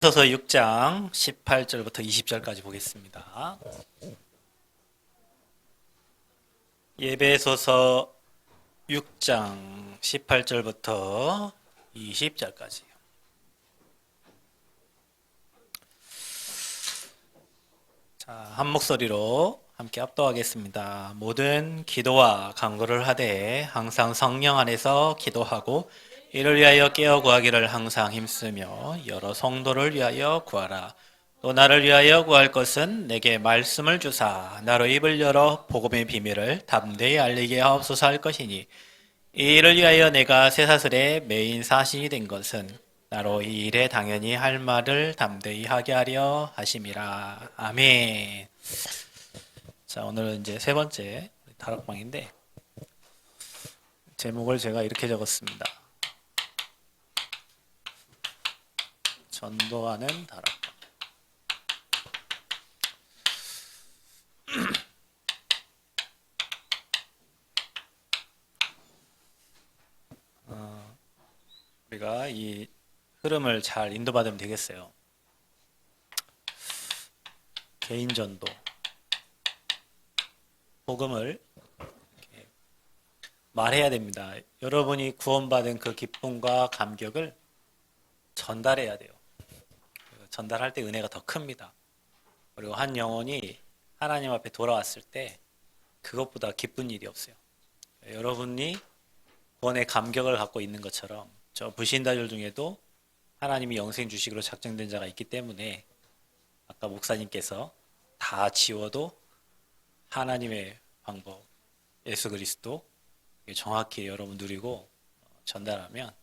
서서 6장 18절부터 20절까지 보겠습니다. 예배소서 6장 18절부터 20절까지. 자, 한 목소리로 함께 합독하겠습니다. 모든 기도와 간구를 하되 항상 성령 안에서 기도하고 이를 위하여 깨어 구하기를 항상 힘쓰며 여러 성도를 위하여 구하라. 또 나를 위하여 구할 것은 내게 말씀을 주사 나로 입을 열어 복음의 비밀을 담대히 알리게 하옵소서 할 것이니 이 일을 위하여 내가 쇠사슬에 매인 사신이 된 것은 나로 이 일에 당연히 할 말을 담대히 하게 하려 하심이라. 아멘. 자, 오늘은 이제 세 번째 다락방인데 제목을 제가 이렇게 적었습니다. 전도하는 다락방. 우리가 이 흐름을 잘 인도받으면 되겠어요. 개인 전도, 복음을 이렇게 말해야 됩니다. 여러분이 구원받은 그 기쁨과 감격을 전달해야 돼요. 전달할 때 은혜가 더 큽니다. 그리고 한 영혼이 하나님 앞에 돌아왔을 때 그것보다 기쁜 일이 없어요. 여러분이 구원의 감격을 갖고 있는 것처럼 저 불신자들 중에도 하나님이 영생 주식으로 작정된 자가 있기 때문에 아까 목사님께서 다 지워도 하나님의 방법, 예수 그리스도 정확히 여러분 누리고 전달하면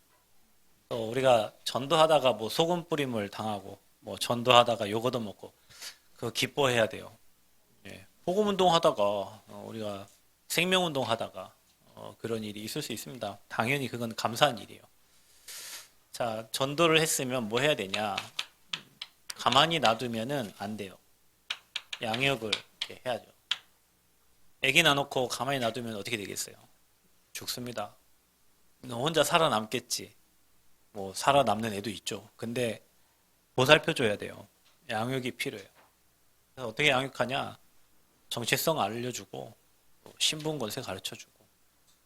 또 우리가 전도하다가 뭐 소금 뿌림을 당하고 뭐 전도하다가 요거도 먹고 그거 기뻐해야 돼요. 복음 운동하다가 우리가 생명 운동하다가 그런 일이 있을 수 있습니다. 당연히 그건 감사한 일이에요. 자, 전도를 했으면 뭐 해야 되냐? 가만히 놔두면은 안 돼요. 양육을 이렇게 해야죠. 애기 낳아놓고 가만히 놔두면 어떻게 되겠어요? 죽습니다. 너 혼자 살아남겠지. 뭐 살아남는 애도 있죠. 근데 보살펴줘야 돼요. 양육이 필요해요. 그래서 어떻게 양육하냐? 정체성 알려주고 신분 권세 가르쳐주고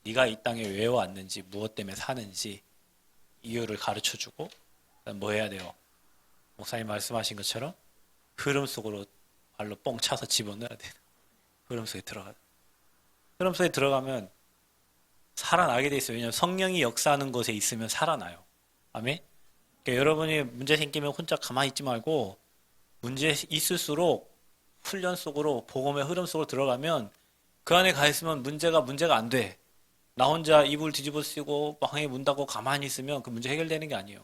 네가 이 땅에 왜 왔는지 무엇 때문에 사는지 이유를 가르쳐주고 뭐 해야 돼요? 목사님 말씀하신 것처럼 흐름 속으로 발로 뻥 차서 집어넣어야 돼요. 흐름 속에 들어가. 흐름 속에 들어가면 살아나게 돼 있어요. 왜냐하면 성령이 역사하는 곳에 있으면 살아나요. 아멘? 그러니까 여러분이 문제 생기면 혼자 가만히 있지 말고 문제 있을수록 훈련 속으로 복음의 흐름 속으로 들어가면 그 안에 가 있으면 문제가 안 돼. 나 혼자 이불 뒤집어 쓰고 방에 문 닫고 가만히 있으면 그 문제 해결되는 게 아니에요.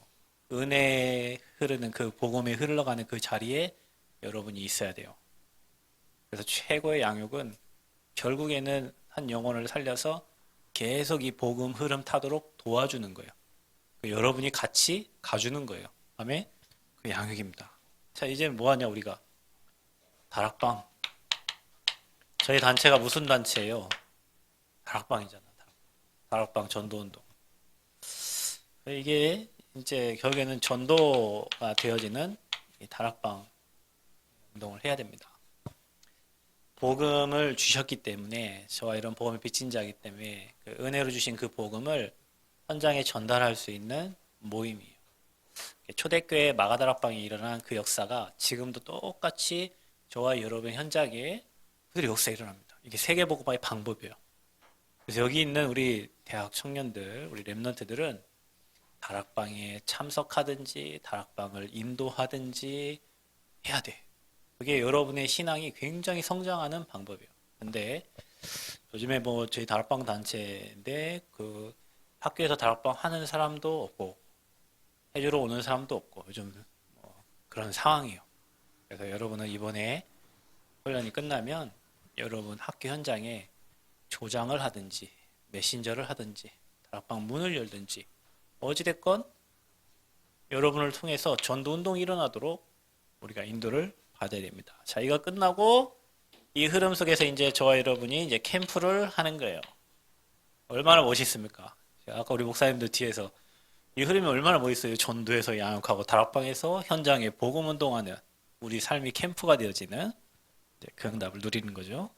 은혜 흐르는 그 복음이 흘러가는 그 자리에 여러분이 있어야 돼요. 그래서 최고의 양육은 결국에는 한 영혼을 살려서 계속 이 복음 흐름 타도록 도와주는 거예요. 여러분이 같이 가주는 거예요. 아멘? 그 양육입니다. 자, 이제 뭐 하냐 우리가? 다락방. 저희 단체가 무슨 단체예요? 다락방이잖아. 다락방 전도운동. 이게 이제 결국에는 전도가 되어지는 이 다락방 운동을 해야 됩니다. 복음을 주셨기 때문에 저와 이런 복음을 빚진 자이기 때문에 그 은혜로 주신 그 복음을 현장에 전달할 수 있는 모임이에요. 초대교회 마가다락방이 일어난 그 역사가 지금도 똑같이 저와 여러분 현장에 그대로 역사가 일어납니다. 이게 세계복음화의 방법이에요. 그래서 여기 있는 우리 대학 청년들, 우리 랩런트들은 다락방에 참석하든지 다락방을 인도하든지 해야 돼. 그게 여러분의 신앙이 굉장히 성장하는 방법이에요. 근데 요즘에 뭐 저희 다락방 단체인데 그 학교에서 다락방 하는 사람도 없고 해주러 오는 사람도 없고 요즘 뭐 그런 상황이에요. 그래서 여러분은 이번에 훈련이 끝나면 여러분 학교 현장에 조장을 하든지 메신저를 하든지 다락방 문을 열든지 어찌됐건 여러분을 통해서 전도 운동이 일어나도록 우리가 인도를 받아야 됩니다. 자, 이거 끝나고 이 흐름 속에서 이제 저와 여러분이 이제 캠프를 하는 거예요. 얼마나 멋있습니까? 아까 우리 목사님들 뒤에서 이 흐름이 얼마나 멋있어요. 전도에서 양육하고 다락방에서 현장에 복음 운동하는 우리 삶이 캠프가 되어지는 그 응답을 누리는 거죠.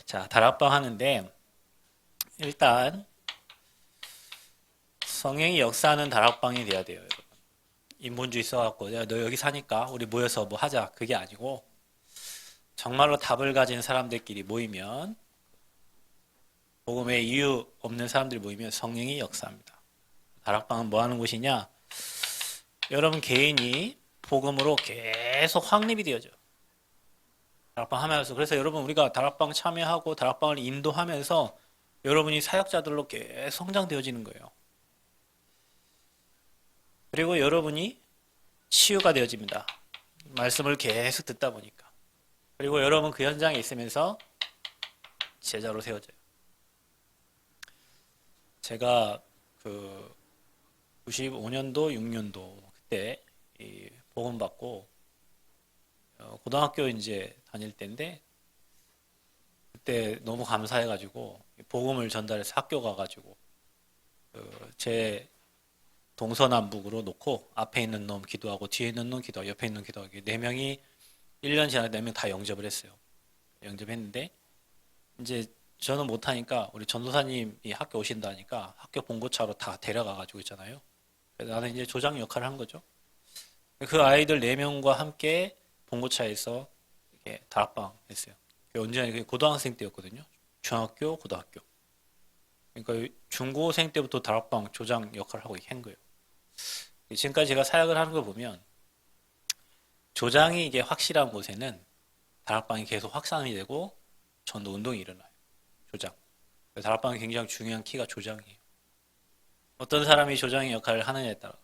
자, 다락방 하는데 일단 성령이 역사하는 다락방이 돼야 돼요. 여러분. 인본주의 써갖고 야, 너 여기 사니까 우리 모여서 뭐 하자 그게 아니고 정말로 답을 가진 사람들끼리 모이면 복음에 이유 없는 사람들이 모이면 성령이 역사합니다. 다락방은 뭐 하는 곳이냐? 여러분 개인이 복음으로 계속 확립이 되어져. 다락방 하면서 그래서 여러분 우리가 다락방 참여하고 다락방을 인도하면서 여러분이 사역자들로 계속 성장되어지는 거예요. 그리고 여러분이 치유가 되어집니다. 말씀을 계속 듣다 보니까. 그리고 여러분 그 현장에 있으면서 제자로 세워져요. 제가 그 95년도, 6년도 그때 이 복음 받고 고등학교 이제 다닐 때인데 그때 너무 감사해가지고 복음을 전달해서 학교 가가지고 제 동서남북으로 놓고 앞에 있는 놈 기도하고 뒤에 있는 놈 기도하고 옆에 있는 놈 기도하고 4명이 1년 지나서 4명 다 영접을 했어요. 영접했는데 이제 저는 못하니까 우리 전도사님이 학교 오신다니까 학교 봉고차로 다 데려가가지고 있잖아요. 그래서 나는 이제 조장 역할을 한 거죠. 그 아이들 4명과 함께 봉고차에서 이렇게 다락방 했어요. 언제나 고등학생 때였거든요. 중학교, 고등학교. 그러니까 중고생 때부터 다락방 조장 역할을 하고 한 거예요. 지금까지 제가 사역을 하는 걸 보면 조장이 이게 확실한 곳에는 다락방이 계속 확산이 되고 전도 운동이 일어나요. 조장. 다락방이 굉장히 중요한 키가 조장이에요. 어떤 사람이 조장의 역할을 하느냐에 따라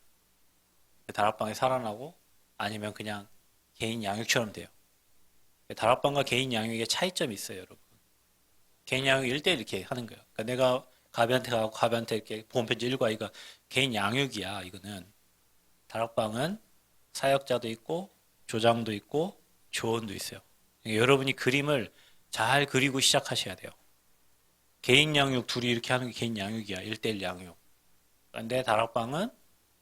다락방이 살아나고 아니면 그냥 개인 양육처럼 돼요. 다락방과 개인 양육의 차이점이 있어요, 여러분. 개인 양육 1대1 이렇게 하는 거예요. 그러니까 내가 가비한테 가고 가비한테 이렇게 보험편지 읽고 이거 개인 양육이야, 이거는. 다락방은 사역자도 있고 조장도 있고 조언도 있어요. 그러니까 여러분이 그림을 잘 그리고 시작하셔야 돼요. 개인 양육 둘이 이렇게 하는 게 개인 양육이야. 1대1 양육. 그런데 다락방은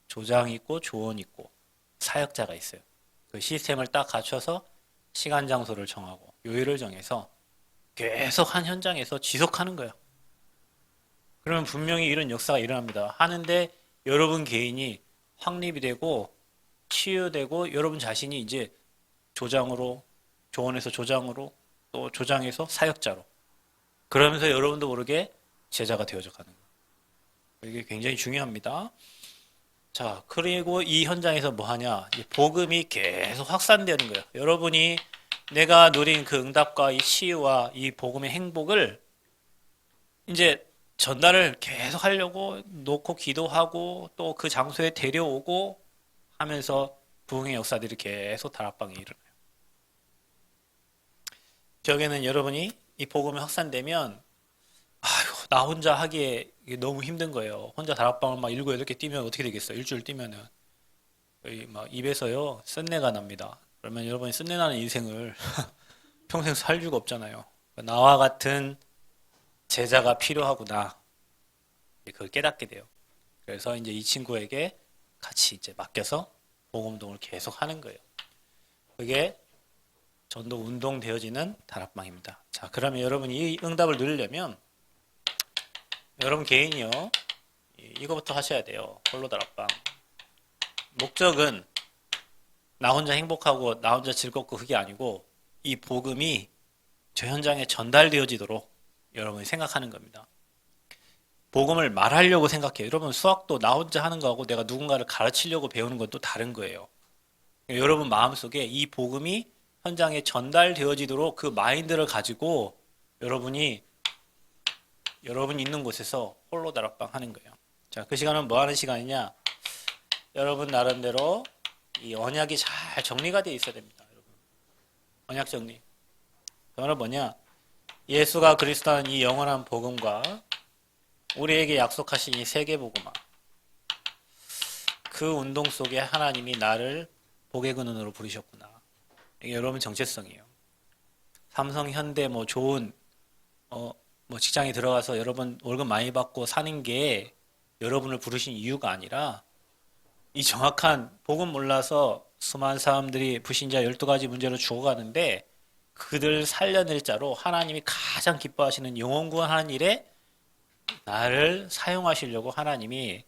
조장 있고 조언 있고 사역자가 있어요. 그 시스템을 딱 갖춰서 시간 장소를 정하고 요일을 정해서 계속 한 현장에서 지속하는 거예요. 그러면 분명히 이런 역사가 일어납니다. 하는데 여러분 개인이 확립이 되고 치유되고 여러분 자신이 이제 조장으로 조언에서 조장으로 또 조장에서 사역자로 그러면서 여러분도 모르게 제자가 되어져 가는 거예요. 이게 굉장히 중요합니다. 자, 그리고 이 현장에서 뭐 하냐? 복음이 계속 확산되는 거예요. 여러분이 내가 누린 그 응답과 이 치유와 이 복음의 행복을 이제 전달을 계속 하려고 놓고 기도하고 또 그 장소에 데려오고 하면서 부흥의 역사들이 계속 다락방에 일어나요. 결국에는 여러분이 이 복음이 확산되면 아유, 나 혼자 하기에 이게 너무 힘든 거예요. 혼자 다락방을 막 7, 8개 뛰면 어떻게 되겠어요? 일주일 뛰면은 거의 막 입에서요 쓴내가 납니다. 그러면 여러분이 쓴내 나는 인생을 평생 살 수가 없잖아요. 나와 같은 제자가 필요하구나. 그걸 깨닫게 돼요. 그래서 이제 이 친구에게 같이 이제 맡겨서 복음운동을 계속 하는 거예요. 그게 전도 운동 되어지는 다락방입니다. 자, 그러면 여러분이 이 응답을 누리려면 여러분 개인이요. 이거부터 하셔야 돼요. 홀로 다락방. 목적은 나 혼자 행복하고 나 혼자 즐겁고 그게 아니고 이 복음이 저 현장에 전달되어지도록 여러분이 생각하는 겁니다. 복음을 말하려고 생각해요. 여러분 수학도 나 혼자 하는 거하고 내가 누군가를 가르치려고 배우는 건 또 다른 거예요. 여러분 마음속에 이 복음이 현장에 전달되어지도록 그 마인드를 가지고 여러분이 있는 곳에서 홀로 다락방 하는 거예요. 자, 그 시간은 뭐 하는 시간이냐? 여러분 나름대로 이 언약이 잘 정리가 되어 있어야 됩니다. 여러분. 언약 정리. 그거는 뭐냐? 예수가 그리스도는 이 영원한 복음과 우리에게 약속하신 이 세계 복음화. 그 운동 속에 하나님이 나를 복의 근원으로 부르셨구나. 이게 여러분 정체성이에요. 삼성, 현대 뭐 좋은 뭐 직장에 들어가서 여러분 월급 많이 받고 사는 게 여러분을 부르신 이유가 아니라 이 정확한 복음 몰라서 수많은 사람들이 불신자 12가지 문제로 죽어가는데 그들 살려낼 자로 하나님이 가장 기뻐하시는 영혼 구원하는 일에 나를 사용하시려고 하나님이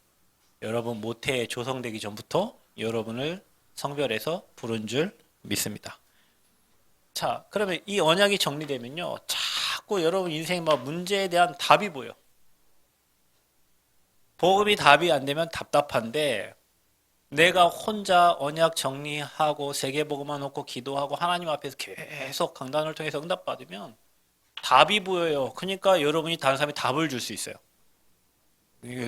여러분 모태에 조성되기 전부터 여러분을 성별해서 부른 줄 믿습니다. 자, 그러면 이 언약이 정리되면요, 자꾸 여러분 인생 막 문제에 대한 답이 보여. 복음이 답이 안 되면 답답한데 내가 혼자 언약 정리하고 세계복음만 놓고 기도하고 하나님 앞에서 계속 강단을 통해서 응답받으면 답이 보여요. 그러니까 여러분이 다른 사람이 답을 줄 수 있어요.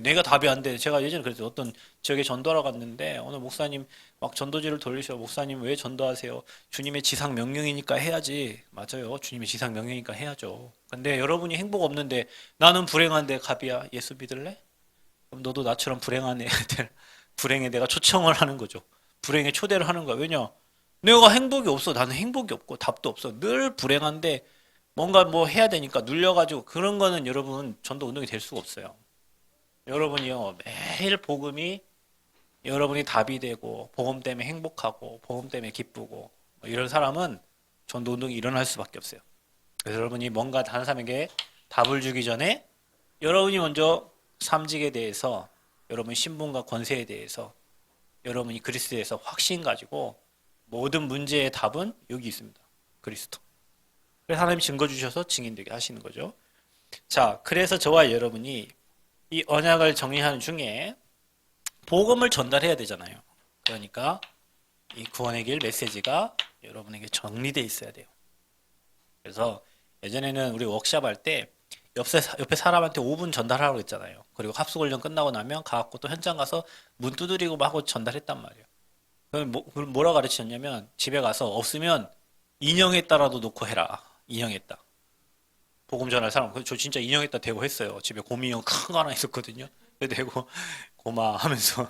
내가 답이 안 돼. 제가 예전에 그랬어요. 어떤 지역에 전도하러 갔는데 오늘 목사님 막 전도지를 돌리셔. 목사님 왜 전도하세요? 주님의 지상 명령이니까 해야지. 맞아요. 주님의 지상 명령이니까 해야죠. 근데 여러분이 행복 없는데 나는 불행한데 갑이야. 예수 믿을래? 그럼 너도 나처럼 불행한 애들, 불행에 내가 초청을 하는 거죠. 불행에 초대를 하는 거야. 왜냐? 내가 행복이 없어. 나는 행복이 없고 답도 없어. 늘 불행한데 뭔가 뭐 해야 되니까 눌려가지고 그런 거는 여러분 전도 운동이 될 수가 없어요. 여러분이요, 매일 복음이 여러분이 답이 되고 복음 때문에 행복하고 복음 때문에 기쁘고 이런 사람은 전도 운동이 일어날 수밖에 없어요. 그래서 여러분이 뭔가 다른 사람에게 답을 주기 전에 여러분이 먼저 삼직에 대해서 여러분 신분과 권세에 대해서 여러분이 그리스도에서 확신 가지고 모든 문제의 답은 여기 있습니다. 그리스도. 그래서 하나님 증거 주셔서 증인되게 하시는 거죠. 자, 그래서 저와 여러분이 이 언약을 정리하는 중에 복음을 전달해야 되잖아요. 그러니까 이 구원의 길 메시지가 여러분에게 정리되어 있어야 돼요. 그래서 예전에는 우리 워크샵 할 때 옆에 사람한테 5분 전달하라고 했잖아요. 그리고 합숙훈련 끝나고 나면 가갖고 또 현장 가서 문 두드리고 막 하고 전달했단 말이에요. 그럼 뭐라 가르치셨냐면 집에 가서 없으면 인형에다라도 놓고 해라. 인형에다. 복음 전할 사람. 저 진짜 인형에다 대고 했어요. 집에 곰인형 큰 거 하나 있었거든요. 대고 고마 하면서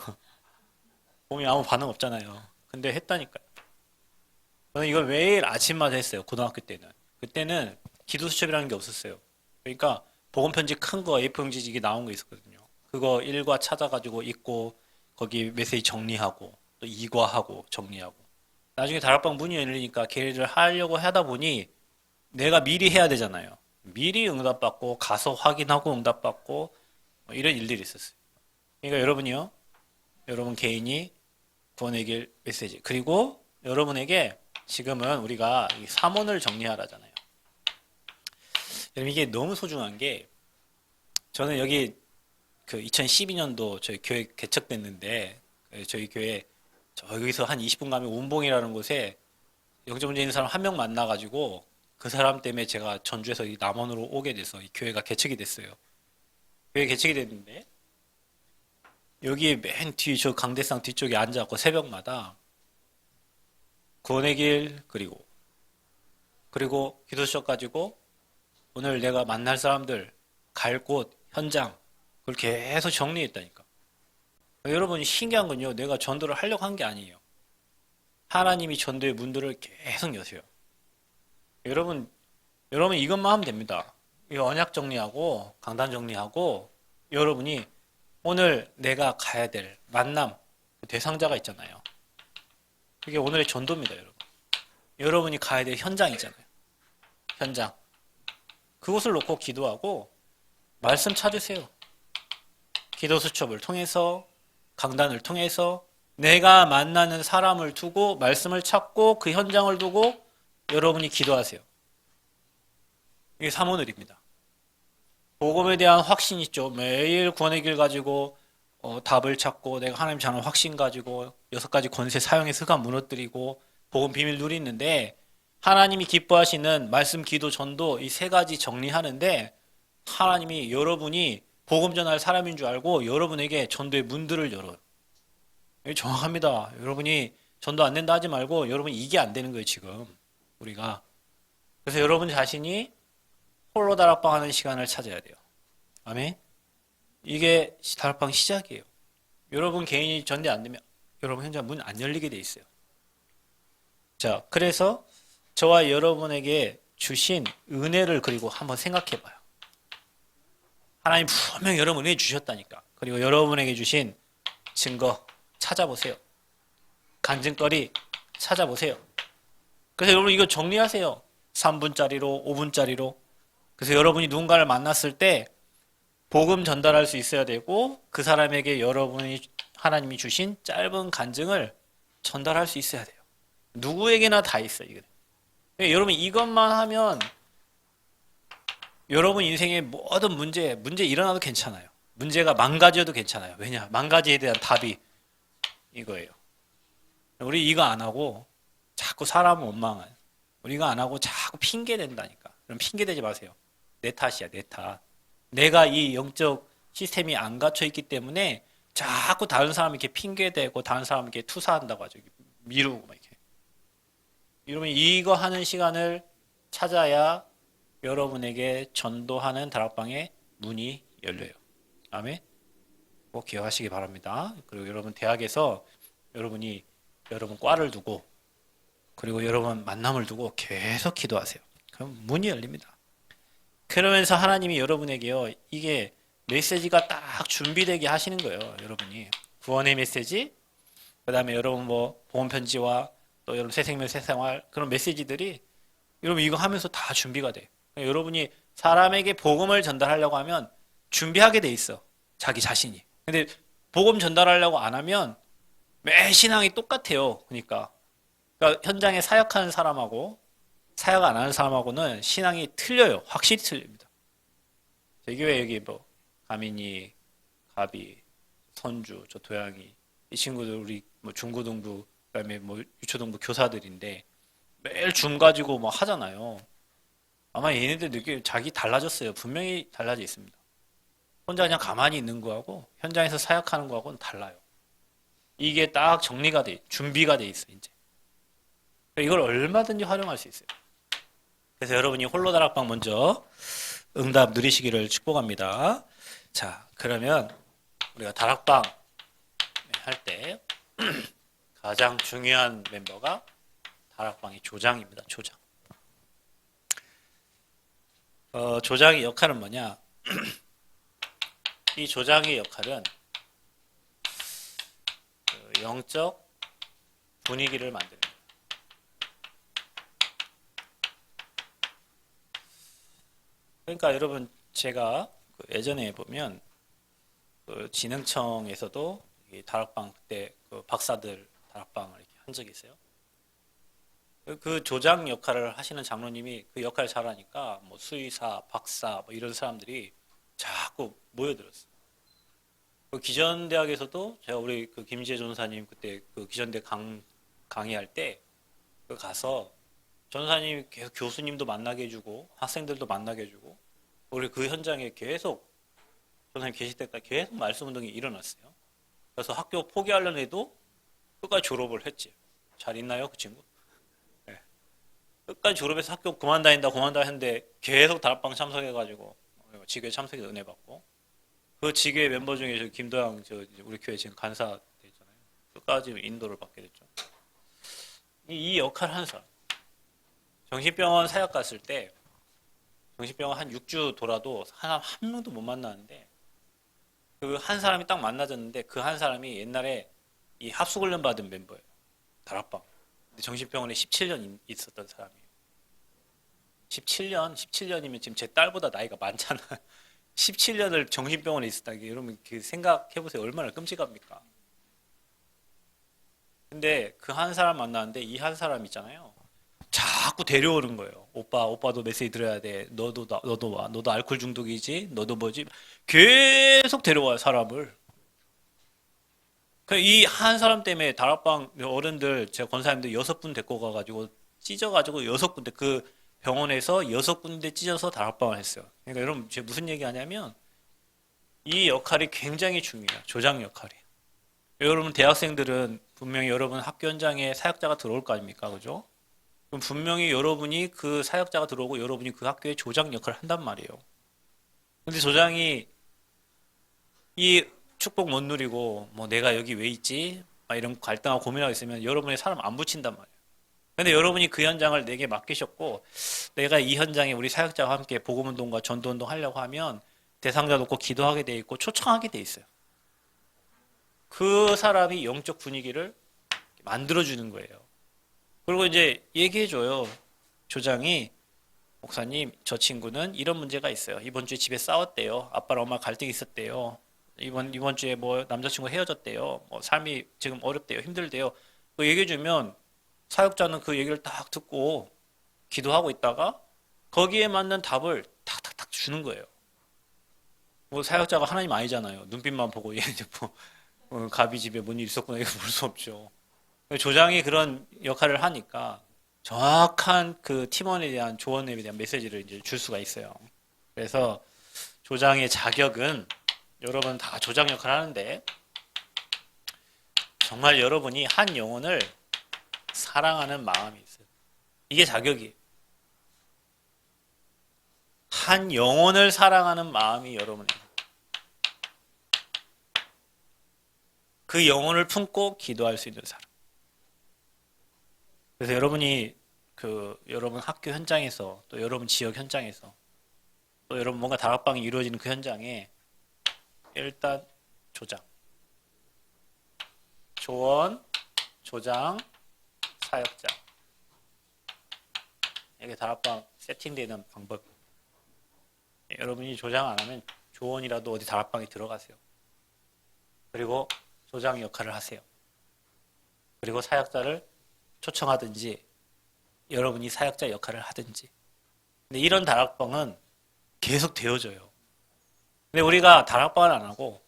곰이 아무 반응 없잖아요. 근데 했다니까요. 저는 이걸 매일 아침마다 했어요. 고등학교 때는. 그때는 기도 수첩이라는 게 없었어요. 그러니까 복음 편지 큰 거 A4 용지 이게 나온 거 있었거든요. 그거 1과 찾아가지고 읽고 거기 메시지 정리하고 또 2과 하고 정리하고 나중에 다락방 문이 열리니까 걔를 하려고 하다 보니 내가 미리 해야 되잖아요. 미리 응답받고 가서 확인하고 응답받고 뭐 이런 일들이 있었어요. 그러니까 여러분이요. 여러분 개인이 구원의 길 메시지 그리고 여러분에게 지금은 우리가 이 삼원을 정리하라잖아요. 여러분 이게 너무 소중한 게 저는 여기 그 2012년도 저희 교회 개척됐는데 저희 교회 여기서 한 20분 가면 운봉이라는 곳에 영적 문제 있는 사람 한 명 만나가지고 그 사람 때문에 제가 전주에서 이 남원으로 오게 돼서 이 교회가 개척이 됐어요. 교회 개척이 됐는데 여기 맨 뒤 저 강대상 뒤쪽에 앉아갖고 새벽마다 구원의 길 그리고 기도수첩 가지고 오늘 내가 만날 사람들 갈 곳 현장 그걸 계속 정리했다니까. 여러분이 신기한 건요. 내가 전도를 하려고 한 게 아니에요. 하나님이 전도의 문들을 계속 여세요. 여러분 이것만 하면 됩니다. 이 언약 정리하고 강단 정리하고 여러분이 오늘 내가 가야 될 만남 대상자가 있잖아요. 그게 오늘의 전도입니다, 여러분. 여러분이 가야 될 현장이잖아요. 현장. 그곳을 놓고 기도하고 말씀 찾으세요. 기도 수첩을 통해서 강단을 통해서 내가 만나는 사람을 두고 말씀을 찾고 그 현장을 두고 여러분이 기도하세요. 이게 삼오늘입니다. 복음에 대한 확신 있죠. 매일 구원의 길 가지고 답을 찾고 내가 하나님 자는 확신 가지고 6가지 권세 사용해서 흑암 무너뜨리고 복음 비밀 누리는데 하나님이 기뻐하시는 말씀, 기도, 전도 이 3가지 정리하는데 하나님이 여러분이 복음 전할 사람인 줄 알고 여러분에게 전도의 문들을 열어요. 이게 정확합니다. 여러분이 전도 안 된다 하지 말고 여러분이 이게 안 되는 거예요, 지금. 우리가. 그래서 여러분 자신이 홀로 다락방 하는 시간을 찾아야 돼요. 아멘? 이게 다락방 시작이에요. 여러분 개인이 전대 안 되면 여러분 현장 문 안 열리게 돼 있어요. 자, 그래서 저와 여러분에게 주신 은혜를 그리고 한번 생각해 봐요. 하나님 분명 여러분 은혜 주셨다니까. 그리고 여러분에게 주신 증거 찾아보세요. 간증거리 찾아보세요. 그래서 여러분 이거 정리하세요. 3분짜리로 5분짜리로. 그래서 여러분이 누군가를 만났을 때 복음 전달할 수 있어야 되고 그 사람에게 여러분이 하나님이 주신 짧은 간증을 전달할 수 있어야 돼요. 누구에게나 다 있어요. 이게. 여러분 이것만 하면 여러분 인생의 모든 문제 일어나도 괜찮아요. 문제가 망가져도 괜찮아요. 왜냐? 망가지에 대한 답이 이거예요. 우리 이거 안 하고 자꾸 사람을 원망한. 우리 이거 안 하고 자꾸 핑계 댄다니까. 그럼 핑계 대지 마세요. 내 탓이야, 내 탓. 내가 이 영적 시스템이 안 갖춰 있기 때문에 자꾸 다른 사람 이렇게 핑계 대고 다른 사람에게 투사한다고 하죠. 미루고 막 이렇게. 여러분 이거 하는 시간을 찾아야 여러분에게 전도하는 다락방의 문이 열려요. 아멘. 꼭 기억하시기 바랍니다. 그리고 여러분 대학에서 여러분이 여러분 과를 두고 그리고 여러분 만남을 두고 계속 기도하세요. 그럼 문이 열립니다. 그러면서 하나님이 여러분에게요. 이게 메시지가 딱 준비되게 하시는 거예요. 여러분이 구원의 메시지, 그 다음에 여러분 뭐 복음 편지와 또 여러분 새 생명 새 생활 그런 메시지들이 여러분 이거 하면서 다 준비가 돼. 여러분이 사람에게 복음을 전달하려고 하면 준비하게 돼 있어. 자기 자신이. 근데 복음 전달하려고 안 하면 매 신앙이 똑같아요. 그러니까 현장에 사역하는 사람하고 사역 안 하는 사람하고는 신앙이 틀려요. 확실히 틀립니다. 저희 교회 여기 뭐 가민이, 가비, 선주, 저 도양이 이 친구들 우리 뭐 중고등부 그다음에 뭐 유초등부 교사들인데 매일 줌 가지고 뭐 하잖아요. 아마 얘네들 느낌 자기 달라졌어요. 분명히 달라져 있습니다. 혼자 그냥 가만히 있는 거하고 현장에서 사역하는 거하고는 달라요. 이게 딱 정리가 돼, 준비가 돼 있어 이제. 이걸 얼마든지 활용할 수 있어요. 그래서 여러분이 홀로 다락방 먼저 응답 누리시기를 축복합니다. 자, 그러면 우리가 다락방 할 때 가장 중요한 멤버가 다락방의 조장입니다. 조장. 조장의 역할은 뭐냐? 이 조장의 역할은 영적 분위기를 만드는 거예요. 그러니까 여러분 제가 예전에 보면 진흥청에서도 다락방 그때 박사들 다락방을 이렇게 한 적이 있어요. 그 조장 역할을 하시는 장로님이 그 역할을 잘하니까 뭐 수의사, 박사 뭐 이런 사람들이 자꾸 모여들었어요. 그 기전대학에서도 제가 우리 그 김지혜 전사님 그때 그 기전대 강의할 때 가서 전사님 계속 교수님도 만나게 해주고 학생들도 만나게 해주고 우리 그 현장에 계속 전사님 계실 때까지 계속 말씀 운동이 일어났어요. 그래서 학교 포기하려는 애도 끝까지 졸업을 했지. 잘 있나요 그 친구? 네. 끝까지 졸업해서 학교 그만 다닌다 했는데 계속 다락방 참석해가지고 지교에 참석해서 은혜 받고 그 지교회 멤버 중에 저 김도영 우리 교회 지금 간사 있잖아요. 끝까지 인도를 받게 됐죠. 이 역할을 하는 사람. 정신병원 사역 갔을 때 정신병원 한 6주 돌아도 한 명도 못 만나는데 그 한 사람이 딱 만나졌는데 그 한 사람이 옛날에 이 합숙훈련 받은 멤버예요. 다락방. 근데 정신병원에 17년 있었던 사람이에요. 17년이면 지금 제 딸보다 나이가 많잖아. 17년을 정신병원에 있었다는 게 여러분 생각해보세요. 얼마나 끔찍합니까? 근데 그 한 사람 만났는데 이 한 사람 있잖아요. 자꾸 데려오는 거예요. 오빠도 메시지 들어야 돼. 너도 와. 너도 알코올 중독이지. 너도 뭐지. 계속 데려와요, 사람을. 이 한 사람 때문에 다락방 어른들, 제가 권사님들 6분 데리고 가가지고 찢어가지고 6군데 그 병원에서 6군데 찢어서 다락방을 했어요. 그러니까 여러분 제가 무슨 얘기 하냐면 이 역할이 굉장히 중요해요. 조장 역할이. 여러분 대학생들은 분명히 여러분 학교 현장에 사역자가 들어올 거 아닙니까? 그죠? 그럼 분명히 여러분이 그 사역자가 들어오고 여러분이 그 학교의 조장 역할을 한단 말이에요. 근데 조장이 이 축복 못 누리고 뭐 내가 여기 왜 있지? 막 이런 갈등하고 고민하고 있으면 여러분의 사람 안 붙인단 말이에요. 근데 여러분이 그 현장을 내게 맡기셨고 내가 이 현장에 우리 사역자와 함께 복음운동과 전도운동 하려고 하면 대상자 놓고 기도하게 돼 있고 초청하게 돼 있어요. 그 사람이 영적 분위기를 만들어주는 거예요. 그리고 이제 얘기해줘요. 조장이, 목사님, 저 친구는 이런 문제가 있어요. 이번 주에 집에 싸웠대요. 아빠랑 엄마 갈등이 있었대요. 이번 주에 뭐 남자친구 헤어졌대요. 뭐 삶이 지금 어렵대요. 힘들대요. 그 얘기해주면 사역자는 그 얘기를 딱 듣고 기도하고 있다가 거기에 맞는 답을 탁탁탁 주는 거예요. 뭐 사역자가 하나님 아니잖아요. 눈빛만 보고 얘 이제 뭐 가비 집에 뭔 일 있었구나 이거 볼 수 없죠. 조장이 그런 역할을 하니까 정확한 그 팀원에 대한 조언에 대한 메시지를 이제 줄 수가 있어요. 그래서 조장의 자격은 여러분 다 조장 역할을 하는데 정말 여러분이 한 영혼을 사랑하는 마음이 있어요. 이게 자격이에요. 한 영혼을 사랑하는 마음이 여러분에게. 그 영혼을 품고 기도할 수 있는 사람. 그래서 여러분이 여러분 학교 현장에서 또 여러분 지역 현장에서 또 여러분 뭔가 다락방이 이루어지는 그 현장에 일단 조장, 조원, 조장, 사역자 이게 다락방 세팅되는 방법. 여러분이 조장 안 하면 조원이라도 어디 다락방에 들어가세요. 그리고 조장 역할을 하세요. 그리고 사역자를 초청하든지 여러분이 사역자 역할을 하든지. 근데 이런 다락방은 계속 되어져요. 근데 우리가 다락방을 안 하고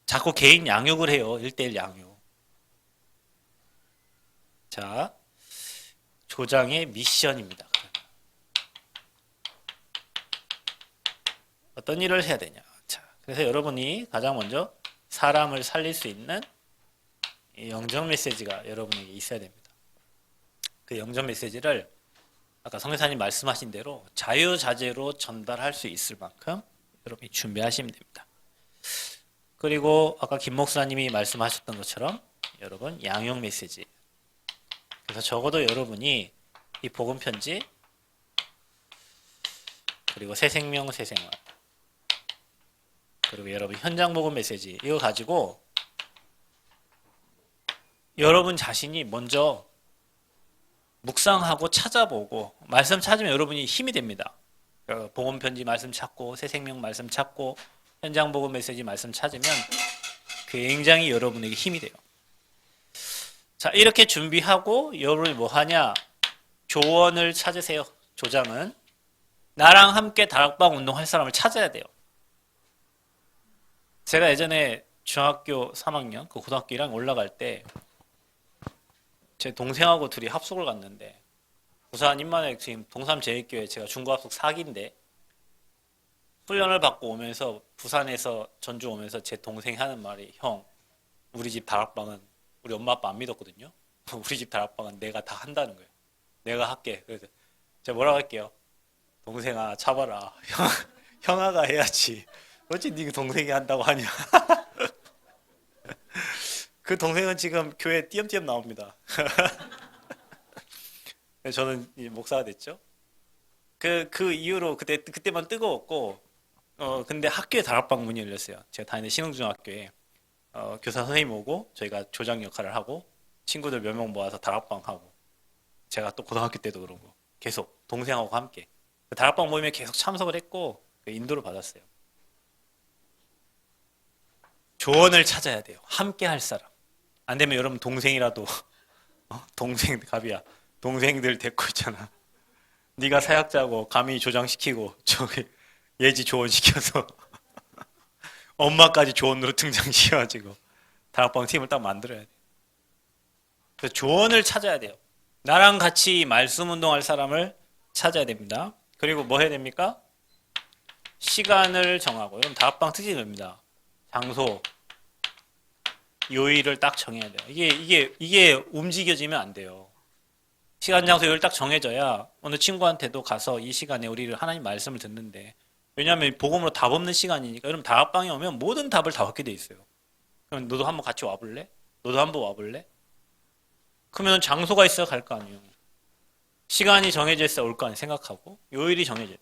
자꾸 개인 양육을 해요. 1대1 양육. 자, 조장의 미션입니다. 어떤 일을 해야 되냐. 자, 그래서 여러분이 가장 먼저 사람을 살릴 수 있는 영적 메시지가 여러분에게 있어야 됩니다. 그 영적 메시지를 아까 성교사님 말씀하신 대로 자유자재로 전달할 수 있을 만큼 여러분이 준비하시면 됩니다. 그리고 아까 김 목사님이 말씀하셨던 것처럼 여러분 양육 메시지. 그래서 적어도 여러분이 이 복음 편지 그리고 새 생명 새 생활 그리고 여러분 현장 복음 메시지 이거 가지고 여러분 자신이 먼저 묵상하고 찾아보고 말씀 찾으면 여러분이 힘이 됩니다. 복음 편지 말씀 찾고 새 생명 말씀 찾고 현장 복음 메시지 말씀 찾으면 굉장히 여러분에게 힘이 돼요. 자, 이렇게 준비하고 여러분이 뭐 하냐? 조언을 찾으세요. 조장은 나랑 함께 다락방 운동할 사람을 찾아야 돼요. 제가 예전에 중학교 3학년 그 고등학교 1학년 올라갈 때 제 동생하고 둘이 합숙을 갔는데 부산 인만에 지금 동삼제일교회 제가 중고합숙 4기인데 훈련을 받고 오면서 부산에서 전주 오면서 제 동생이 하는 말이 형 우리 집 다락방은 우리 엄마 아빠 안 믿었거든요. 우리 집 다락방은 내가 다 한다는 거예요. 내가 할게. 그래서 제가 뭐라고 할게요. 동생아 잡아라. 형아가 해야지. 어찌 네 동생이 한다고 하냐. 그 동생은 지금 교회 띄엄띄엄 나옵니다. 저는 목사가 됐죠. 그 이후로 그때만 뜨거웠고, 근데 학교에 다락방 문이 열렸어요. 제가 다니는 신흥중학교에 교사 선생님 오고 저희가 조장 역할을 하고 친구들 몇 명 모아서 다락방 하고 제가 또 고등학교 때도 그러고 계속 동생하고 함께 그 다락방 모임에 계속 참석을 했고 인도를 받았어요. 조언을 찾아야 돼요. 함께 할 사람. 안 되면 여러분 동생이라도 동생 갑이야. 동생들 데리고 있잖아. 네가 사역자고 감히 조장시키고 저기 예지 조언시켜서 엄마까지 조언으로 등장시켜가지고 다락방 팀을 딱 만들어야 돼. 그래서 조언을 찾아야 돼요. 나랑 같이 말씀 운동할 사람을 찾아야 됩니다. 그리고 뭐 해야 됩니까? 시간을 정하고. 여러분 다락방 특징입니다. 장소, 요일을 딱 정해야 돼요. 이게 움직여지면 안 돼요. 시간, 장소, 요일 딱 정해져야 어느 친구한테도 가서 이 시간에 우리를 하나님 말씀을 듣는데 왜냐하면 복음으로 답 없는 시간이니까 여러분 다락방에 오면 모든 답을 다 얻게 돼 있어요. 그럼 너도 한번 같이 와볼래? 너도 한번 와볼래? 그러면 장소가 있어야 갈 거 아니에요. 시간이 정해져 있어야 올 거 아니에요. 생각하고 요일이 정해져.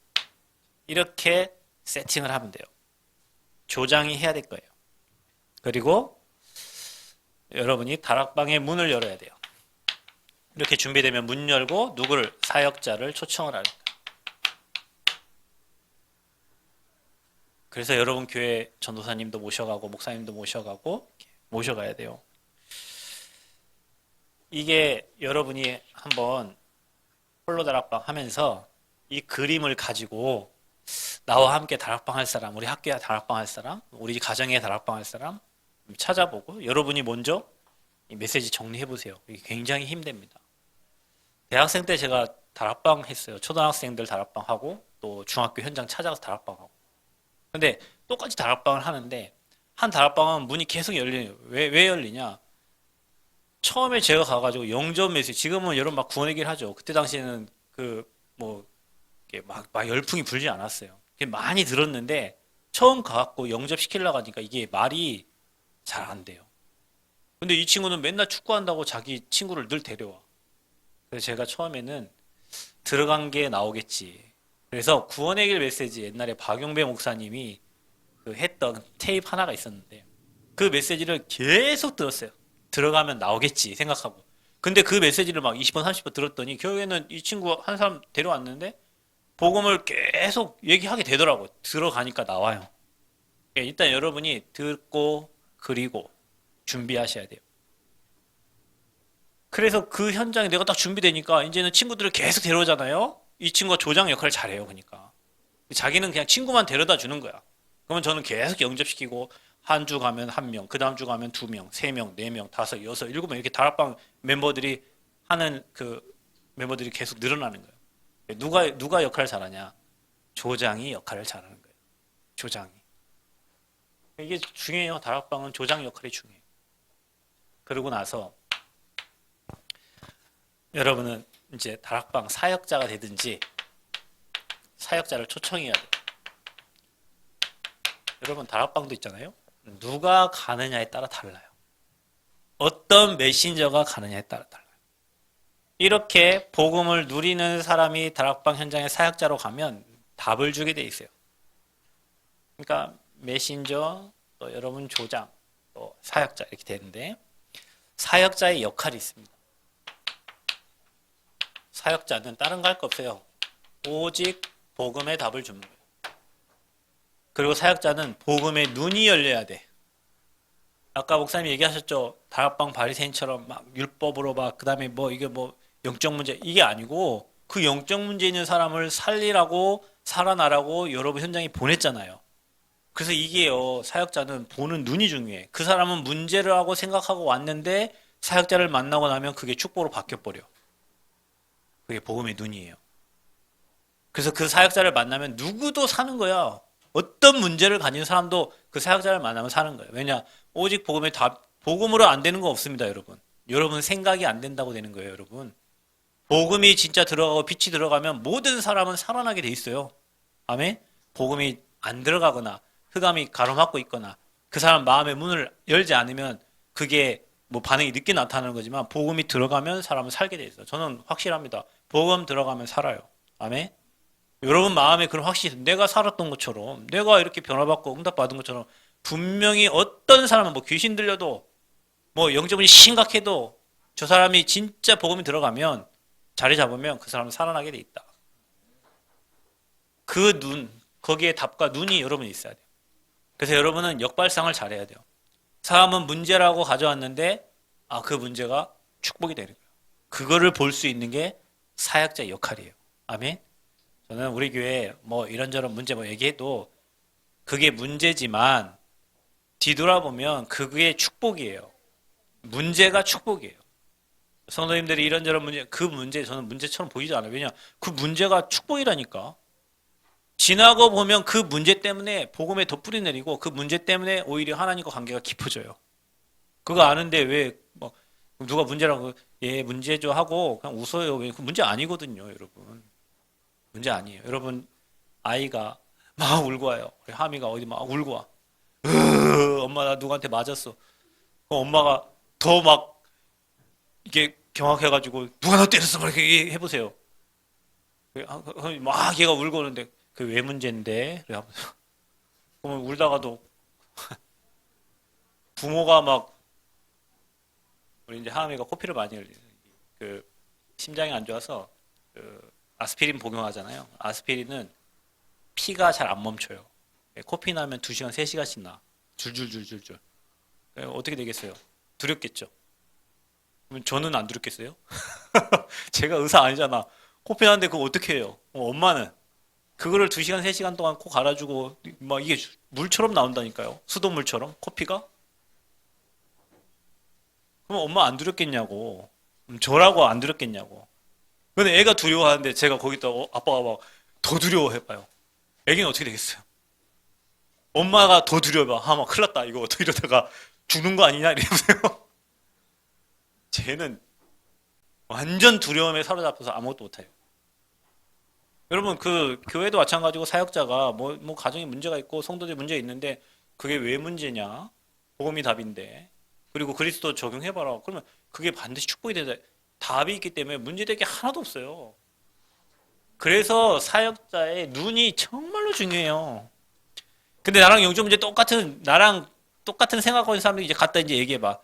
이렇게 세팅을 하면 돼요. 조장이 해야 될 거예요. 그리고 여러분이 다락방의 문을 열어야 돼요. 이렇게 준비되면 문 열고 누구를? 사역자를 초청을 하는 거예요. 그래서 여러분 교회 전도사님도 모셔가고 목사님도 모셔가고 모셔가야 돼요. 이게 여러분이 한번 홀로 다락방 하면서 이 그림을 가지고 나와 함께 다락방 할 사람, 우리 학교에 다락방 할 사람, 우리 가정에 다락방 할 사람 찾아보고 여러분이 먼저 이 메시지 정리해 보세요. 이게 굉장히 힘듭니다. 대학생 때 제가 다락방 했어요. 초등학생들 다락방 하고 또 중학교 현장 찾아가서 다락방 하고. 근데 똑같이 다락방을 하는데 한 다락방은 문이 계속 열리네요. 왜 열리냐? 처음에 제가 가가지고 영접 메시지, 지금은 여러분 막 구원 얘기를 하죠. 그때 당시에는 뭐 막 열풍이 불지 않았어요. 많이 들었는데 처음 가갖고 영접시키려고 하니까 이게 말이 잘 안 돼요. 근데 이 친구는 맨날 축구한다고 자기 친구를 늘 데려와. 그래서 제가 처음에는 들어간 게 나오겠지. 그래서 구원의 길 메시지 옛날에 박용배 목사님이 했던 테이프 하나가 있었는데 그 메시지를 계속 들었어요. 들어가면 나오겠지 생각하고. 근데 그 메시지를 막 20번, 30번 들었더니 결국에는 이 친구 한 사람 데려왔는데 복음을 계속 얘기하게 되더라고요. 들어가니까 나와요. 일단 여러분이 듣고 그리고 준비하셔야 돼요. 그래서 그 현장에 내가 딱 준비되니까 이제는 친구들을 계속 데려오잖아요. 이 친구가 조장 역할을 잘해요. 그러니까 자기는 그냥 친구만 데려다 주는 거야. 그러면 저는 계속 영접시키고 한 주 가면 한 명, 그 다음 주 가면 두 명, 세 명, 네 명, 다섯, 여섯, 일곱 명 이렇게 다락방 멤버들이 하는 멤버들이 계속 늘어나는 거예요. 누가 역할을 잘하냐? 조장이 역할을 잘하는 거예요. 조장이. 이게 중요해요. 다락방은 조장 역할이 중요해요. 그러고 나서 여러분은 이제 다락방 사역자가 되든지 사역자를 초청해야 돼요. 여러분 다락방도 있잖아요. 누가 가느냐에 따라 달라요. 어떤 메신저가 가느냐에 따라 달라요. 이렇게 복음을 누리는 사람이 다락방 현장에 사역자로 가면 답을 주게 돼 있어요. 그러니까 메신저, 또 여러분 조장, 또 사역자 이렇게 되는데 사역자의 역할이 있습니다. 사역자는 다른 거 할 거 없어요. 오직 복음의 답을 주는 거예요. 그리고 사역자는 복음의 눈이 열려야 돼. 아까 목사님 얘기하셨죠. 다락방 바리새인처럼 막 율법으로 막 그다음에 뭐 이게 뭐 영적 문제 이게 아니고 그 영적 문제 있는 사람을 살리라고 살아나라고 여러분 현장에 보냈잖아요. 그래서 이게요. 사역자는 보는 눈이 중요해. 그 사람은 문제를 하고 생각하고 왔는데 사역자를 만나고 나면 그게 축복으로 바뀌어버려. 그게 복음의 눈이에요. 그래서 그 사역자를 만나면 누구도 사는 거야. 어떤 문제를 가진 사람도 그 사역자를 만나면 사는 거예요. 왜냐? 오직 복음의 답, 복음으로 안 되는 거 없습니다, 여러분. 여러분 생각이 안 된다고 되는 거예요, 여러분. 복음이 진짜 들어가고 빛이 들어가면 모든 사람은 살아나게 돼 있어요. 아멘? 복음이 안 들어가거나 흑암이 가로막고 있거나 그 사람 마음의 문을 열지 않으면 그게 뭐 반응이 늦게 나타나는 거지만 복음이 들어가면 사람은 살게 돼 있어요. 저는 확실합니다. 복음 들어가면 살아요. 아멘? 여러분 마음에 그런 확신이 내가 살았던 것처럼 내가 이렇게 변화받고 응답받은 것처럼 분명히 어떤 사람은 뭐 귀신 들려도 뭐 영적분이 심각해도 저 사람이 진짜 복음이 들어가면 자리 잡으면 그 사람은 살아나게 돼 있다. 그 눈, 거기에 답과 눈이 여러분이 있어야 돼요. 그래서 여러분은 역발상을 잘해야 돼요. 사람은 문제라고 가져왔는데 그 문제가 축복이 되는 거예요. 그거를 볼 수 있는 게 사역자의 역할이에요. 아멘. 저는 우리 교회 뭐 이런저런 문제 뭐 얘기해도 그게 문제지만 뒤돌아보면 그게 축복이에요. 문제가 축복이에요. 성도님들이 이런저런 문제, 그 문제 저는 문제처럼 보이지 않아요. 왜냐? 그 문제가 축복이라니까. 지나고 보면 그 문제 때문에 복음에 덧불이 내리고 그 문제 때문에 오히려 하나님과 관계가 깊어져요. 그거 아는데 왜 뭐 누가 문제라고 예 문제죠 하고 그냥 웃어요. 왜 그 문제 아니거든요, 여러분. 문제 아니에요. 여러분 아이가 막 울고 와요. 우리 하미가 어디 막 울고 와. 엄마 나 누구한테 맞았어. 엄마가 더 막 이게 경악해가지고 누가 너 때렸어? 막 이렇게 해보세요. 막 걔가 울고 오는데 그 왜 문제인데? 그래 하면서 그러면 울다가도 부모가 막 우리 이제 하은이가 코피를 많이 흘려요. 그 심장이 안 좋아서 그 아스피린 복용하잖아요. 아스피린은 피가 잘 안 멈춰요. 코피 나면 2시간, 3시간씩 나. 줄줄줄줄줄. 어떻게 되겠어요? 두렵겠죠. 그러면 저는 안 두렵겠어요? 제가 의사 아니잖아. 코피 나는데 그거 어떻게 해요? 엄마는 그거를 2시간, 3시간 동안 코 갈아주고 막 이게 물처럼 나온다니까요. 수돗물처럼 코피가. 그럼 엄마 안 두렵겠냐고. 저라고 안 두렵겠냐고. 근데 애가 두려워하는데 제가 거기다 아빠가 막 더 두려워해봐요. 애기는 어떻게 되겠어요? 엄마가 더 두려워봐. 막 큰일 났다. 이거 어떻게 이러다가 죽는 거 아니냐? 이러면서요. 쟤는 완전 두려움에 사로잡혀서 아무것도 못해요. 여러분, 그 교회도 마찬가지고 사역자가 뭐 가정에 문제가 있고 성도들 문제가 있는데 그게 왜 문제냐? 복음이 답인데. 그리고 그리스도 적용해봐라. 그러면 그게 반드시 축복이 되다. 답이 있기 때문에 문제될 게 하나도 없어요. 그래서 사역자의 눈이 정말로 중요해요. 근데 나랑 영적 문제 나랑 똑같은 생각하고 있는 사람들이 이제 갖다 이제 얘기해봐.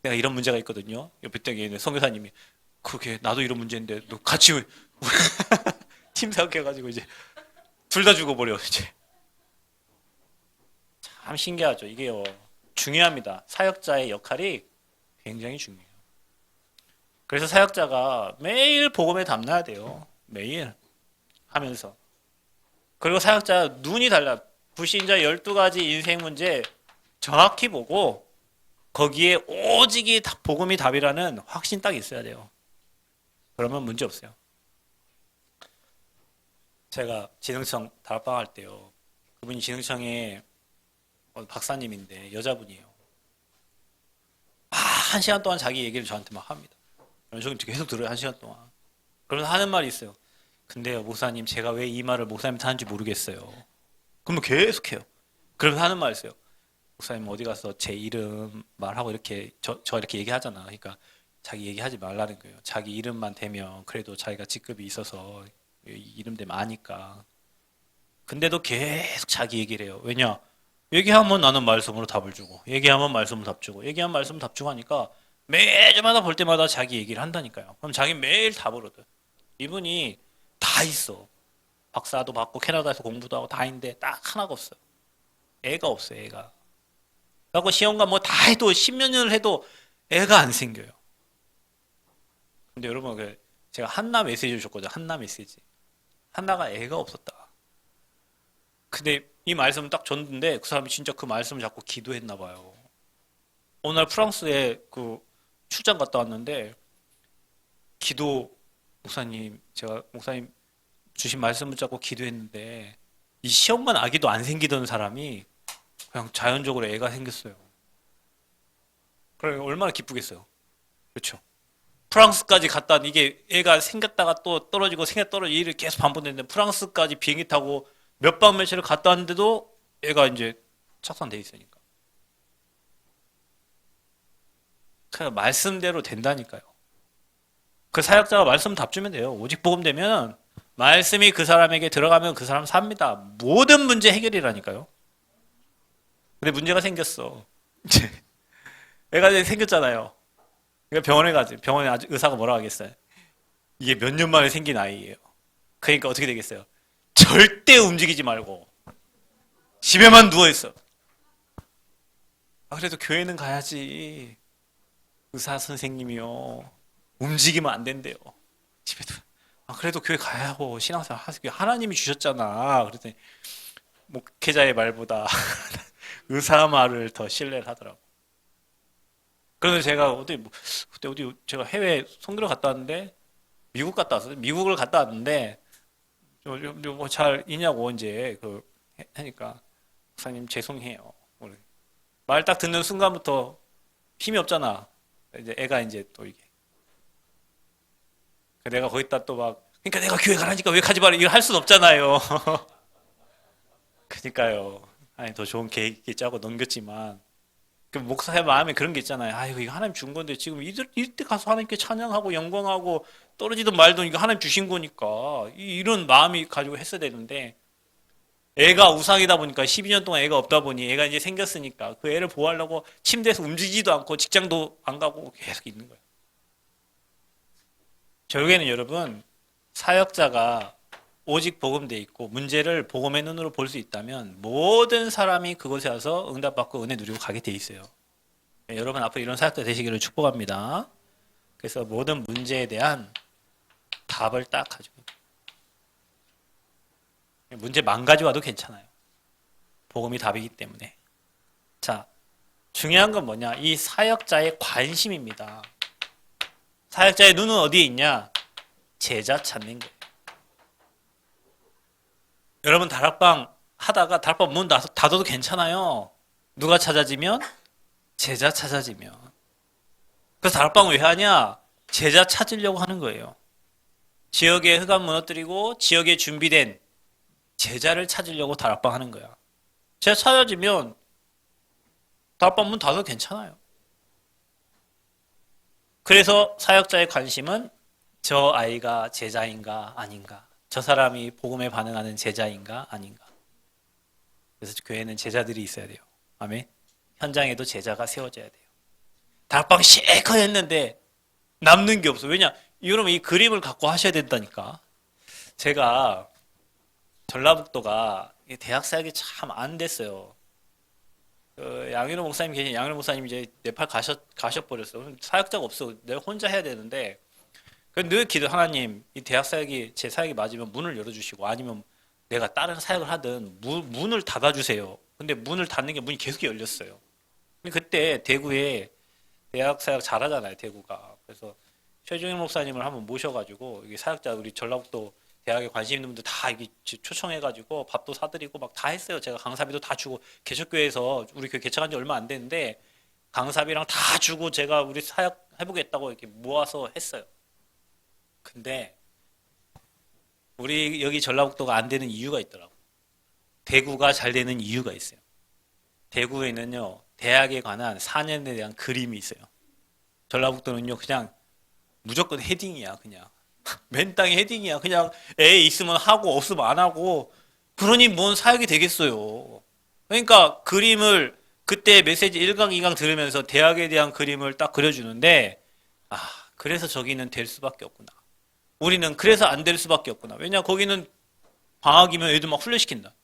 내가 이런 문제가 있거든요. 옆에 댁에 선교사님이 그게 나도 이런 문제인데 너 같이 팀 생각해가지고 이제 둘 다 죽어버려 이제. 참 신기하죠. 이게요. 중요합니다. 사역자의 역할이 굉장히 중요해요. 그래서 사역자가 매일 복음에 담나야 돼요. 매일 하면서. 그리고 사역자 눈이 달라. 불신자 12가지 인생 문제 정확히 보고 거기에 오직이 복음이 답이라는 확신 딱 있어야 돼요. 그러면 문제 없어요. 제가 지능청 다락방 할 때요. 그분이 지능청의 박사님인데 여자분이에요. 1시간 동안 자기 얘기를 저한테 막 합니다. 저는 계속 들어요. 1시간 동안. 그러면서 하는 말이 있어요. 근데요, 목사님, 제가 왜 이 말을 목사님한테 하는지 모르겠어요. 그러면 계속해요. 그러면서 하는 말이 있어요. 목사님 어디 가서 제 이름 말하고 이렇게 저 이렇게 얘기하잖아. 그러니까 자기 얘기하지 말라는 거예요. 자기 이름만 대면 그래도 자기가 직급이 있어서 이름 되면 아니까. 근데도 계속 자기 얘기를 해요. 왜냐? 얘기하면 나는 말씀으로 답을 주고, 얘기하면 말씀으로 답 주고, 얘기하면 말씀으로 답 주고 하니까 매주마다 볼 때마다 자기 얘기를 한다니까요. 그럼 자기 매일 답을 얻어요. 이분이 다 있어. 박사도 받고 캐나다에서 공부도 하고 다 있는데 딱 하나가 없어요. 애가 없어요. 애가. 그리고 시험관 뭐 다 해도 10몇 년을 해도 애가 안 생겨요. 근데 여러분 제가 한나 메시지를 줬거든요. 한나 메시지. 한나가 애가 없었다. 근데 이 말씀을 딱 줬는데 그 사람이 진짜 그 말씀을 잡고 기도했나 봐요. 어느 날 프랑스에 그 출장 갔다 왔는데 제가 목사님 주신 말씀을 잡고 기도했는데 이 시험관 아기도 안 생기던 사람이 그냥 자연적으로 애가 생겼어요. 그래 얼마나 기쁘겠어요. 그렇죠. 프랑스까지 갔다 이게 애가 생겼다가 또 떨어지고 생겼다가 떨어지고 일을 계속 반복됐는데 프랑스까지 비행기 타고 몇 박 며칠을 갔다 왔는데도 애가 이제 착산돼 있으니까. 그냥 말씀대로 된다니까요. 그 사역자가 말씀 답 주면 돼요. 오직 복음 되면 말씀이 그 사람에게 들어가면 그 사람 삽니다. 모든 문제 해결이라니까요. 근데 문제가 생겼어. 애가 이제 생겼잖아요. 그러니까 병원에 가지. 병원에 아주 의사가 뭐라 하겠어요. 이게 몇 년 만에 생긴 아이예요. 그러니까 어떻게 되겠어요? 절대 움직이지 말고 집에만 누워 있어. 그래도 교회는 가야지. 의사 선생님이요. 움직이면 안 된대요. 집에도. 그래도 교회 가야 하고 신앙생활 하세요. 하나님이 주셨잖아. 그랬더니 목회자의 말보다 의사 말을 더 신뢰를 하더라고. 그래서 제가 그때 어디 제가 해외 선교를 갔다 왔는데 미국 갔다 왔어요. 미국을 갔다 왔는데 잘 있냐고 이제 하니까 목사님 죄송해요. 말 딱 듣는 순간부터 힘이 없잖아. 이제 애가 이제 또 이게 내가 거기다 또 막 그러니까 내가 교회 가라니까 왜 가지 마라 이거 할 순 없잖아요. 그러니까요. 아니 더 좋은 계획 짜고 넘겼지만 그 목사의 마음에 그런 게 있잖아요. 아이고 이거 하나님 준 건데 지금 이때 가서 하나님께 찬양하고 영광하고 떨어지든 말든 이거 하나님 주신 거니까 이런 마음이 가지고 했어야 되는데 애가 우상이다 보니까 12년 동안 애가 없다 보니 애가 이제 생겼으니까 그 애를 보호하려고 침대에서 움직이지도 않고 직장도 안 가고 계속 있는 거예요. 결국에는 여러분, 사역자가 오직 복음돼 있고 문제를 복음의 눈으로 볼 수 있다면 모든 사람이 그곳에 와서 응답받고 은혜 누리고 가게 돼 있어요. 여러분 앞으로 이런 사역자 되시기를 축복합니다. 그래서 모든 문제에 대한 답을 딱 가지고 문제 망가져 와도 괜찮아요. 복음이 답이기 때문에. 자, 중요한 건 뭐냐? 이 사역자의 관심입니다. 사역자의 눈은 어디에 있냐? 제자 찾는 거예요. 여러분 다락방 하다가 다락방 문 닫아도 괜찮아요. 누가 찾아지면? 제자 찾아지면. 그래서 다락방을 왜 하냐? 제자 찾으려고 하는 거예요. 지역의 흑암 무너뜨리고 지역에 준비된 제자를 찾으려고 다락방 하는 거야. 제자 찾아지면 다락방 문 닫아도 괜찮아요. 그래서 사역자의 관심은 저 아이가 제자인가 아닌가, 저 사람이 복음에 반응하는 제자인가 아닌가. 그래서 교회는 제자들이 있어야 돼요. 아멘. 현장에도 제자가 세워져야 돼요. 다락방 실컷 했는데 남는 게 없어. 왜냐? 여러분 이 그림을 갖고 하셔야 된다니까. 제가 전라북도가 대학 사역이 참 안 됐어요. 양윤호 목사님 계신 양윤호 목사님 이제 네팔 가셔버렸어. 사역자가 없어. 내가 혼자 해야 되는데 늘 기도 하나님 이 대학 사역이 제 사역이 맞으면 문을 열어주시고 아니면 내가 다른 사역을 하든 문을 닫아주세요. 근데 문을 닫는 게 문이 계속 열렸어요. 그때 대구에 대학 사역 잘하잖아요. 대구가. 그래서 최종일 목사님을 한번 모셔가지고 이게 사역자 우리 전라북도 대학에 관심 있는 분들 다 이게 초청해가지고 밥도 사드리고 막 다 했어요. 제가 강사비도 다 주고 개척교회에서 우리 교회 개척한 지 얼마 안 됐는데 강사비랑 다 주고 제가 우리 사역 해보겠다고 이렇게 모아서 했어요. 근데 우리 여기 전라북도가 안 되는 이유가 있더라고. 대구가 잘 되는 이유가 있어요. 대구에는요 대학에 관한 4년에 대한 그림이 있어요. 전라북도는요 그냥 무조건 헤딩이야. 그냥 맨 땅에 헤딩이야. 그냥 애 있으면 하고 없으면 안 하고 그러니 뭔 사역이 되겠어요. 그러니까 그림을 그때 메시지 1강 2강 들으면서 대학에 대한 그림을 딱 그려주는데 그래서 저기는 될 수밖에 없구나. 우리는 그래서 안 될 수밖에 없구나. 왜냐 거기는 방학이면 애들 막 훈련시킨다.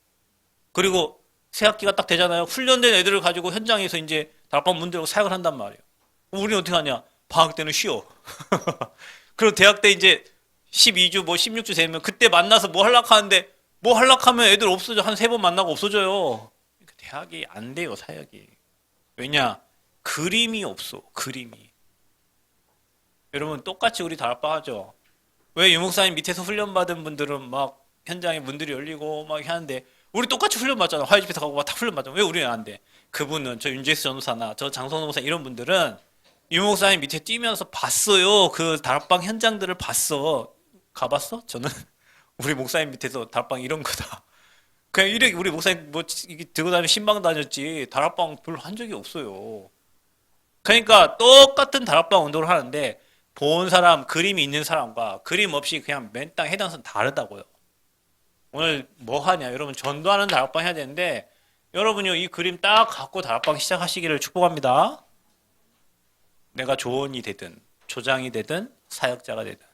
그리고 새학기가 딱 되잖아요. 훈련된 애들을 가지고 현장에서 이제 다락방 문 열고 사역을 한단 말이에요. 우리는 어떻게 하냐? 방학 때는 쉬어. 그리고 대학 때 이제 12주 뭐 16주 되면 그때 만나서 뭐 하려고 하는데 뭐 하려고 하면 애들 없어져. 한 3번 만나고 없어져요. 대학이 안 돼요, 사역이. 왜냐? 그림이 없어. 그림이. 여러분 똑같이 우리 다락방 하죠. 왜 유목사님 밑에서 훈련받은 분들은 막 현장에 문들이 열리고 막 하는데 우리 똑같이 훈련받잖아. 화요집에서 가고 다 훈련받잖아. 왜 우리는 안 돼? 그분은 저 윤재수 전도사나 저 장성호 목사 이런 분들은 유목사님 밑에 뛰면서 봤어요. 그 다락방 현장들을 봤어. 가봤어? 저는 우리 목사님 밑에서 다락방 이런 거다. 그냥 이렇게 우리 목사님 뭐 이게 들고 다니면 신방 다녔지 다락방 별로 한 적이 없어요. 그러니까 똑같은 다락방 운동을 하는데 본 사람, 그림이 있는 사람과 그림 없이 그냥 맨 땅 해당선 다르다고요. 오늘 뭐 하냐? 여러분 전도하는 다락방 해야 되는데 여러분요 이 그림 딱 갖고 다락방 시작하시기를 축복합니다. 내가 조언이 되든 조장이 되든 사역자가 되든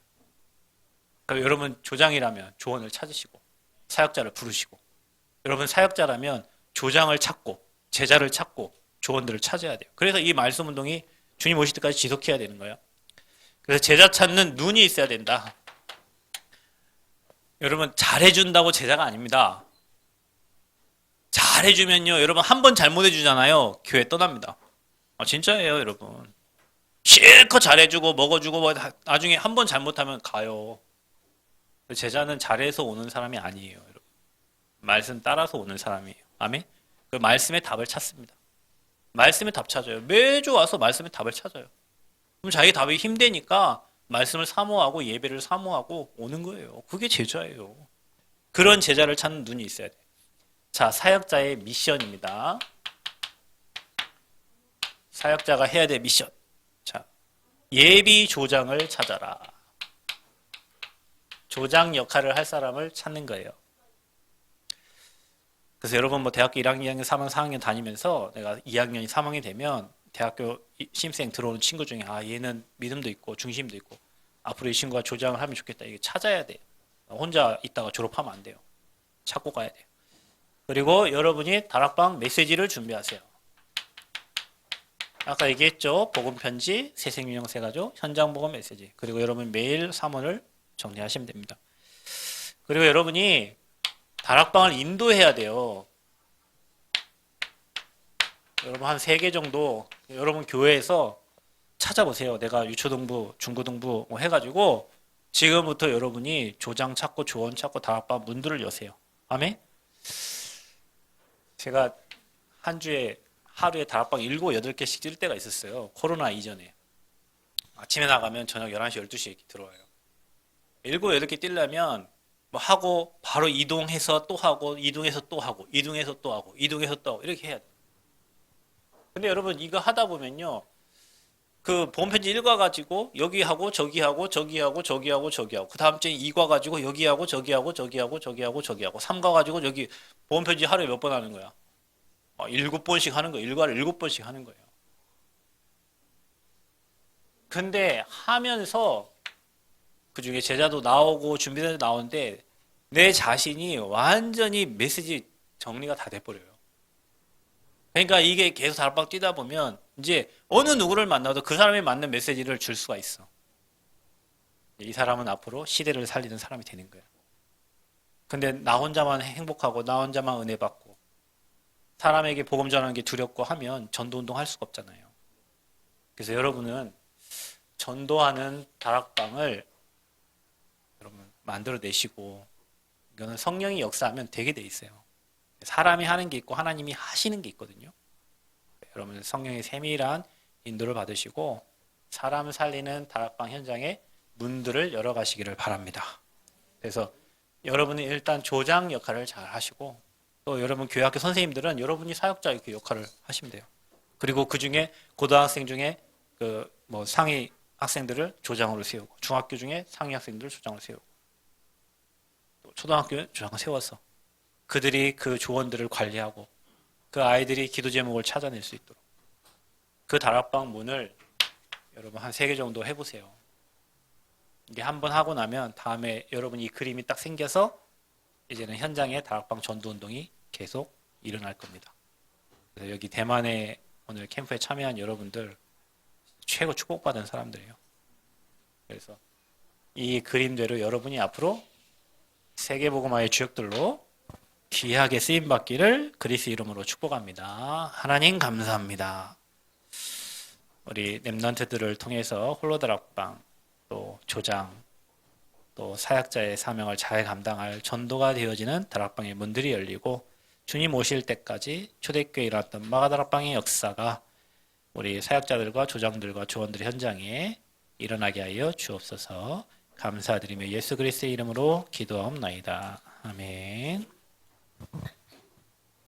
그러니까 여러분 조장이라면 조언을 찾으시고 사역자를 부르시고 여러분 사역자라면 조장을 찾고 제자를 찾고 조언들을 찾아야 돼요. 그래서 이 말씀 운동이 주님 오실 때까지 지속해야 되는 거예요. 그래서 제자 찾는 눈이 있어야 된다. 여러분 잘해준다고 제자가 아닙니다. 잘해주면요 여러분 한 번 잘못해주잖아요 교회 떠납니다. 진짜예요 여러분. 실컷 잘해주고 먹어주고 뭐 나중에 한 번 잘못하면 가요. 제자는 잘해서 오는 사람이 아니에요 여러분. 말씀 따라서 오는 사람이에요. 아멘. 그 말씀의 답을 찾습니다. 말씀의 답 찾아요. 매주 와서 말씀의 답을 찾아요. 그럼 자기 답이 힘드니까 말씀을 사모하고 예배를 사모하고 오는 거예요. 그게 제자예요. 그런 제자를 찾는 눈이 있어야 돼요. 자, 사역자의 미션입니다. 사역자가 해야 될 미션. 자, 예비 조장을 찾아라. 조장 역할을 할 사람을 찾는 거예요. 그래서 여러분 뭐 대학교 1학년, 2학년, 3학년, 4학년 다니면서 내가 2학년이 3학년이 되면 대학교 신입생 들어오는 친구 중에 아 얘는 믿음도 있고 중심도 있고 앞으로 이 친구가 조장을 하면 좋겠다. 이게 찾아야 돼요. 혼자 있다가 졸업하면 안 돼요. 찾고 가야 돼요. 그리고 여러분이 다락방 메시지를 준비하세요. 아까 얘기했죠. 복음 편지, 새생명 세가족, 현장 복음 메시지. 그리고 여러분 매일 사문을 정리하시면 됩니다. 그리고 여러분이 다락방을 인도해야 돼요. 여러분 한 3개 정도 여러분 교회에서 찾아보세요. 내가 유초등부, 중고등부 뭐 해가지고 지금부터 여러분이 조장 찾고 조언 찾고 다락방 문들을 여세요. 아멘? 제가 한 주에 하루에 다락방 7, 8개씩 뛸 때가 있었어요. 코로나 이전에. 아침에 나가면 저녁 11시, 12시에 들어와요. 7, 8개 뛰려면 뭐 하고 바로 이동해서 또 하고 이동해서 또 하고 이동해서 또 하고 이동해서 또 하고 이렇게 해야 돼요. 근데 여러분 이거 하다 보면요. 그 보험편지 1과 가지고 여기 하고 저기 하고 저기 하고 저기 하고 저기 하고 그 다음 주에 2과 가지고 여기 하고 저기 하고 저기 하고 저기 하고 저기 하고 3과 가지고 여기 보험편지 하루에 몇 번 하는 거야? 7번씩 하는 거예요. 1과를 7번씩 하는 거예요. 근데 하면서 그 중에 제자도 나오고 준비된 데 나오는데 내 자신이 완전히 메시지 정리가 다 돼버려요. 그러니까 이게 계속 다락방 뛰다 보면 이제 어느 누구를 만나도 그 사람에 맞는 메시지를 줄 수가 있어. 이 사람은 앞으로 시대를 살리는 사람이 되는 거야. 근데 나 혼자만 행복하고 나 혼자만 은혜 받고 사람에게 복음 전하는 게 두렵고 하면 전도운동 할 수가 없잖아요. 그래서 여러분은 전도하는 다락방을 여러분 만들어내시고 이거는 성령이 역사하면 되게 돼 있어요. 사람이 하는 게 있고 하나님이 하시는 게 있거든요. 여러분 성령의 세밀한 인도를 받으시고 사람을 살리는 다락방 현장에 문들을 열어가시기를 바랍니다. 그래서 여러분이 일단 조장 역할을 잘 하시고 또 여러분 교회학교 선생님들은 여러분이 사역자 역할을 하시면 돼요. 그리고 그 중에 고등학생 중에 그 뭐 상위 학생들을 조장으로 세우고 중학교 중에 상위 학생들을 조장으로 세우고 또 초등학교 조장을 세워서 그들이 그 조원들을 관리하고 그 아이들이 기도 제목을 찾아낼 수 있도록 그 다락방 문을 여러분 한 3개 정도 해보세요. 이게 한번 하고 나면 다음에 여러분 이 그림이 딱 생겨서 이제는 현장에 다락방 전도운동이 계속 일어날 겁니다. 그래서 여기 대만에 오늘 캠프에 참여한 여러분들 최고 축복받은 사람들이에요. 그래서 이 그림대로 여러분이 앞으로 세계복음화의 주역들로 귀하게 쓰임받기를 그리스 이름으로 축복합니다. 하나님 감사합니다. 우리 렘넌트들을 통해서 홀로다락방 또 조장 또 사역자의 사명을 잘 감당할 전도가 되어지는 다락방의 문들이 열리고 주님 오실 때까지 초대교회에 일어났던 마가다락방의 역사가 우리 사역자들과 조장들과 조원들의 현장에 일어나게 하여 주옵소서. 감사드리며 예수 그리스도의 이름으로 기도하옵나이다. 아멘.